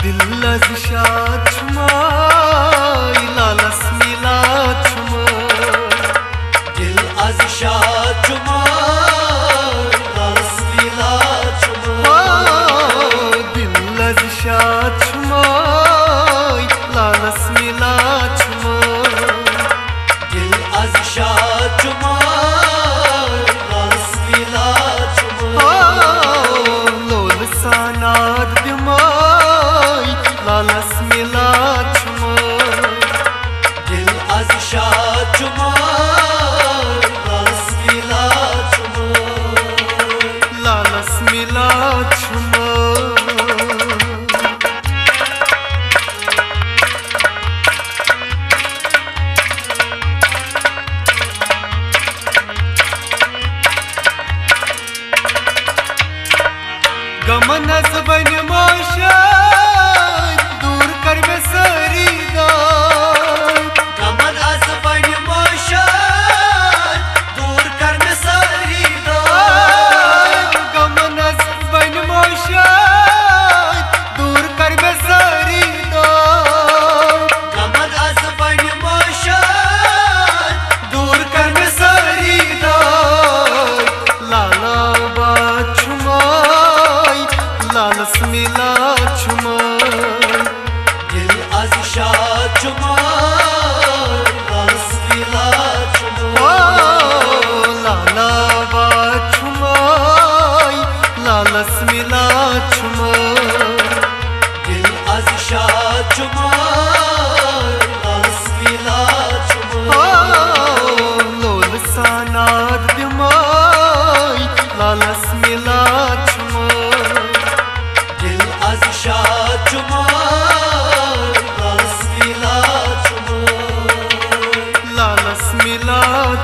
दिल शाद छुमाई लालस मिला छुमाई दिल az शाद छुमाई लालस मिला छुमाई दिल शाद छुमाई लालस मिला छुमाई दिल az शाद छुमाई लालस मिला छुमाई लोल सानाद लालस मिला छुमाई दिल az शाद छुमाई लालस मिला छुमाई लालस मिला छुमाई गमन बन मोशा दूर कर में सरी गमन az बन मोशा दूर कर में सारी गमन बन मोशा दूर कर में सरी गमन az बन मोशा दूर कर में सरी लाला बा छुमाई लालस मिला छुमाई दिल az शाद छुमाई लालस मिला छुमाई लाला बा छुमाई लालस मिला छुमाई दिल az शाद छुमाई लालस मिला छुमाई लोल सानाद दिमाई लालस मिला छुमाई दिल az शाद छुमाई लालस मिला छुमाई लालस मिला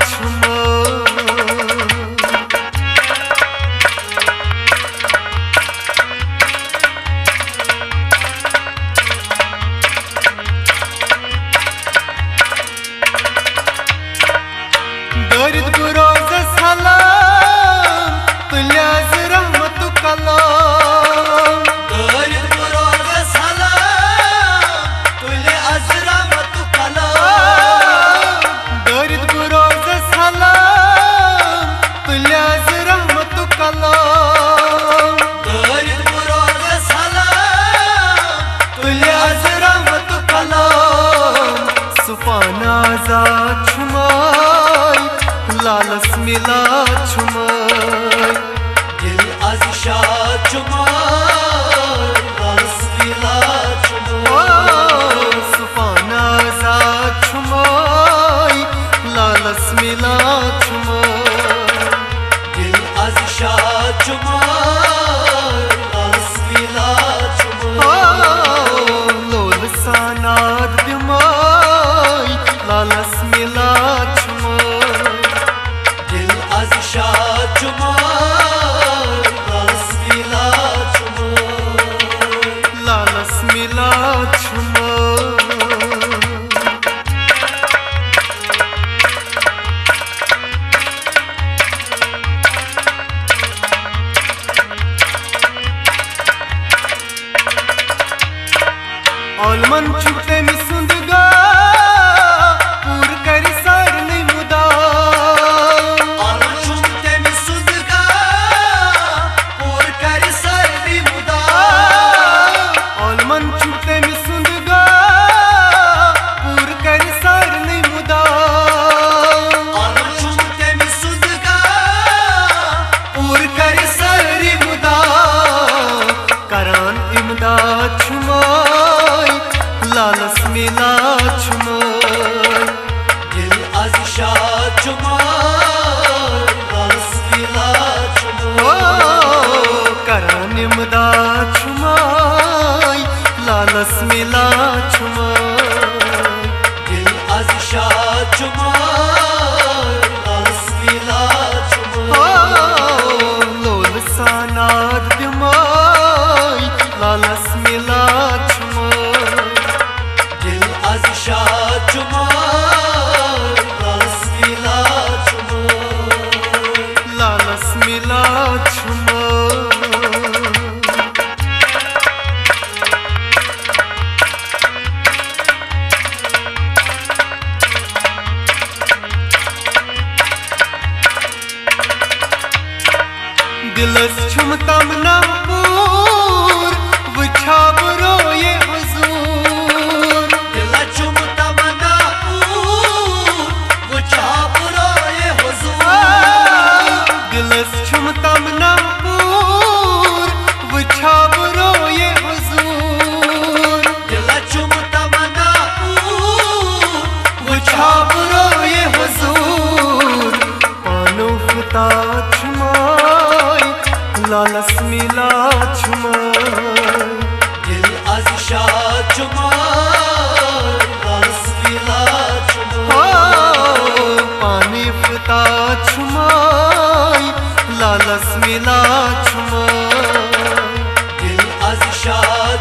छुमाई दर्द गुरोज सलाम तुल्याज रहमत कलाम दर्द गुरोज सलाम तुले az रहमत कलाम दर्द गुरोज सलाम तुल्याज रहमत कलाम दर्द गुरोज सलाम तुल्याज रहमत कलाम सुफाना जा छुमाई लालस मिला छुमाई दिल az शाद छुमाई लालस मिला छुमाई सुफाना जा छुमाई लालस मिला छुमाई दिल az शाद छुमाई लालस मिला छुमाई लोल सानाद दिमाई लालस मिला छुमाई दिल az शाद छुमाई लालस मिला छुमाई लालस मिला छुमाई ऑलमन छुटे मिसुंदगा पूर कर सर नहीं मुदा और छुमते में सुदगा और कर सर्दी मुदा ऑलमन छुटे मिसुंदगा पूर कर सर नहीं मुदा और छुमते में सुदगा पूर कर सरी मुदा करान इमदाद छुमाई लालस मिला छुमाई दिल az शाद छुमाई लालस मिला छुमाई करान इमदाद छुमाई लालस मिला छुमाई दिल az शाद छुमाई लालस मिला छुमाई लोल सानाद दिमाई लालस मिला छुमाई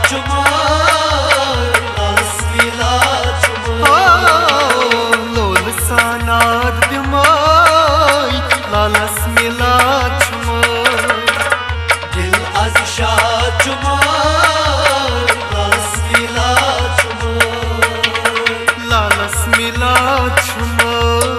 çumar Asmila çumar लोल सानाद दिमाई लालस मिला छुमाई Dil az şah çumar Asmila çumar Lalas मिला छुमाई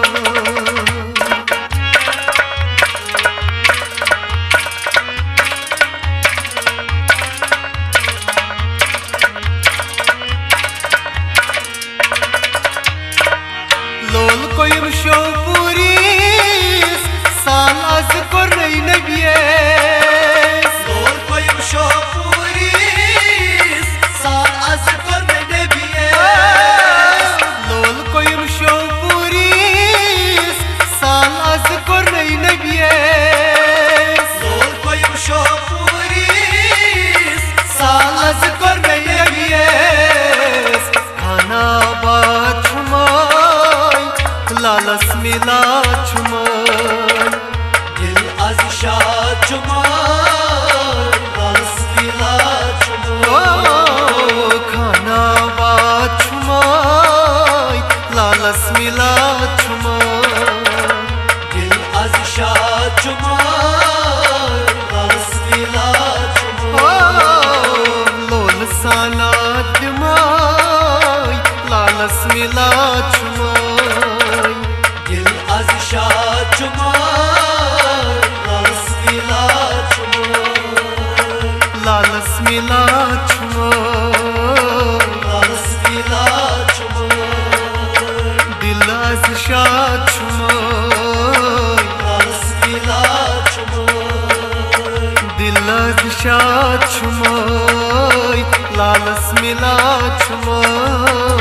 लोल कोयम शोपुरीस साल az kornay nebiyes Zor koyum şopuris Sal az korne nebiyes लोल कोयम शोपुरीस साल az kornay nebiyes Zor koyum şopuris Sal az korne kornay nebiyes खाना बात छुमाई लालस मिला छुमाई Dil az şah çumar Asmila çumar खाना बात छुमाई लालस मिला छुमाई Dil az şah çumar Asmila çumar लोल साना दिमाई लालस मिला छुमाई Dil az şah çumar Asmila çumar Lalas मिला छुमाई Asmila çumar दिल az Shah छुमाई Asmila çumar दिल az शाह छुमाई लालस मिला छुमाई